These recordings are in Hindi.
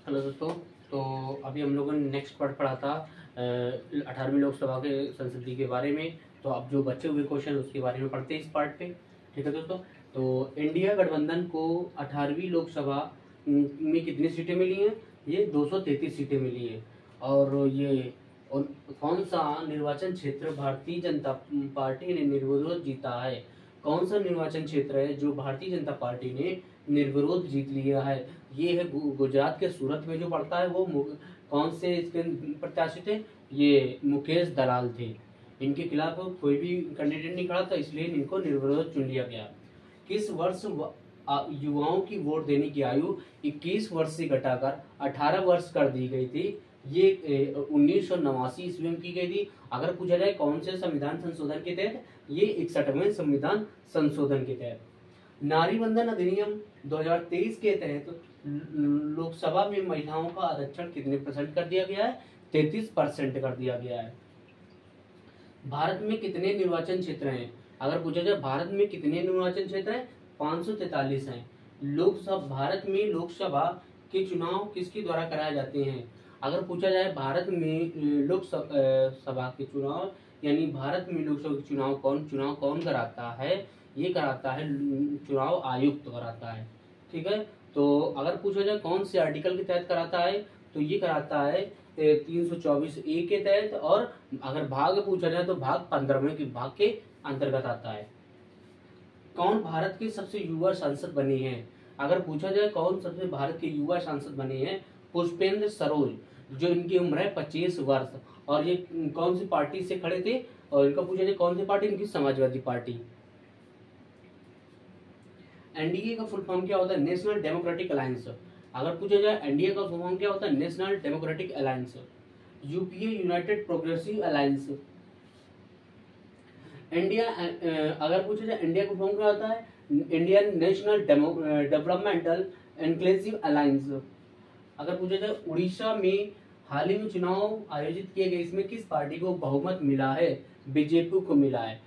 हेलो दोस्तों। तो अभी हम लोगों ने नेक्स्ट पार्ट पढ़ा था 18वीं लोकसभा के संसदीय के बारे में। तो अब जो बचे हुए क्वेश्चन उसके बारे में पढ़ते हैं इस पार्ट पे। ठीक है दोस्तों। तो इंडिया गठबंधन को 18वीं लोकसभा में कितनी सीटें मिली हैं? ये 233 सीटें मिली हैं। और ये और कौन सा निर्वाचन क्षेत्र भारतीय जनता पार्टी ने निर्विरोध जीता है? कौन सा निर्वाचन क्षेत्र है जो भारतीय जनता पार्टी ने निर्विरोध जीत लिया है? ये है गुजरात के सूरत में जो पड़ता है वो कौन से इसके प्रत्याशी थे? ये मुकेश दलाल थे। इनके खिलाफ कोई भी कैंडिडेट नहीं खड़ा था, इसलिए इनको निर्विरोध चुन लिया गया। किस वर्ष युवाओं की वोट देने की आयु 21 वर्ष से घटाकर 18 वर्ष कर दी गई थी? ये 1989 ईस्वी में की गई थी। अगर पूछा जाए कौन से संविधान संशोधन के तहत, ये 61वें संविधान संशोधन के तहत। नारी बंधन अधिनियम 2023 के तहत लोकसभा में महिलाओं का आरक्षण कितने परसेंट कर दिया गया है? 33% कर दिया गया है। भारत में कितने निर्वाचन क्षेत्र हैं? अगर पूछा जाए भारत में कितने निर्वाचन क्षेत्र हैं? 543 हैं। लोकसभा भारत में लोकसभा के चुनाव किसके द्वारा कराए जाते हैं? अगर पूछा जाए भारत में लोकसभा के चुनाव यानी भारत में लोकसभा के चुनाव कौन कराता है? ये कराता है चुनाव आयुक्त कराता है। ठीक है। तो अगर पूछा जाए कौन से आर्टिकल के तहत कराता है, तो ये कराता है 324A के तहत। और अगर भाग पूछा जाए तो भाग 15वें के भाग के अंतर्गत आता है। कौन भारत के सबसे युवा सांसद बने हैं? अगर पूछा जाए कौन सबसे भारत के युवा सांसद बने हैं? पुष्पेंद्र सरोज, जो इनकी उम्र है 25 वर्ष। और ये कौन सी पार्टी से खड़े थे? और इनका पूछा जाए कौन सी पार्टी? इनकी समाजवादी पार्टी। एनडीए का फुल फॉर्म क्या होता है? National democratic alliance. अगर पूछा जाए एनडीए का फुल फॉर्म क्या होता है? National democratic alliance. UPA United progressive alliance. India अगर पूछा जाए इंडिया का फॉर्म क्या होता है? Indian national developmental inclusive alliance. अगर पूछा जाए उड़ीसा में हाल ही में चुनाव आयोजित किए गए, इसमें किस पार्टी को बहुमत मिला है? बीजेपी को मिला है।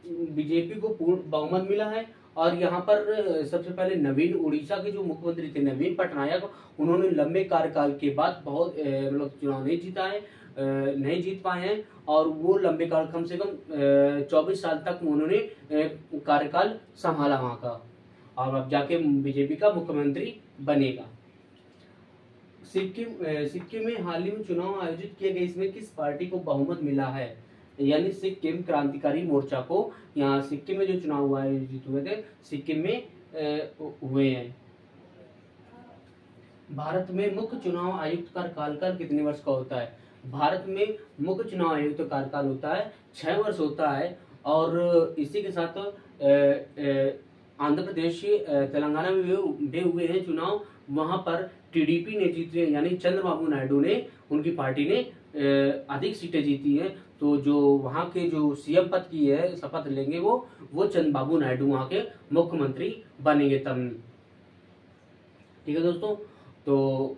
बीजेपी को पूर्ण बहुमत मिला है। और यहाँ पर सबसे पहले नवीन उड़ीसा के जो मुख्यमंत्री थे नवीन पटनायक, उन्होंने लंबे कार्यकाल के बाद बहुत मतलब चुनाव नहीं जीता है, नहीं जीत पाए हैं। और वो लंबे काल कम से कम 24 साल तक उन्होंने कार्यकाल संभाला वहाँ का, और अब जाके बीजेपी का मुख्यमंत्री बनेगा। सिक्किम में हाल ही में चुनाव आयोजित किए गए, इसमें किस पार्टी को बहुमत मिला है? यानी सिक्किम क्रांतिकारी मोर्चा को। यहाँ सिक्किम में जो चुनाव आयोजित हुए थे सिक्किम में हुए हैं। भारत में मुख्य चुनाव आयुक्त का कार्यकाल कितने वर्ष का होता है? भारत में मुख्य चुनाव आयुक्त का कार्यकाल होता है 6 वर्ष होता है। और इसी के साथ आंध्र प्रदेश तेलंगाना में भी हुए हैं चुनाव, वहां पर टीडीपी ने जीते, यानी चंद्रबाबू नायडू ने, उनकी पार्टी ने अधिक सीटें जीती हैं। तो जो वहां के जो सीएम पद की है शपथ लेंगे वो चंद्रबाबू नायडू वहां के मुख्यमंत्री बनेंगे तब। ठीक है दोस्तों। तो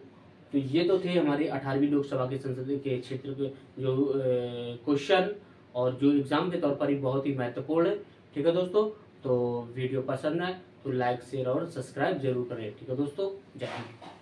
ये तो थे हमारे 18वीं लोकसभा के संसद के क्षेत्र के जो क्वेश्चन, और जो एग्जाम के तौर पर ही बहुत ही महत्वपूर्ण है। ठीक है दोस्तों। तो वीडियो पसंद आए तो लाइक शेयर और सब्सक्राइब जरूर करें। ठीक है दोस्तों, जय हिंद।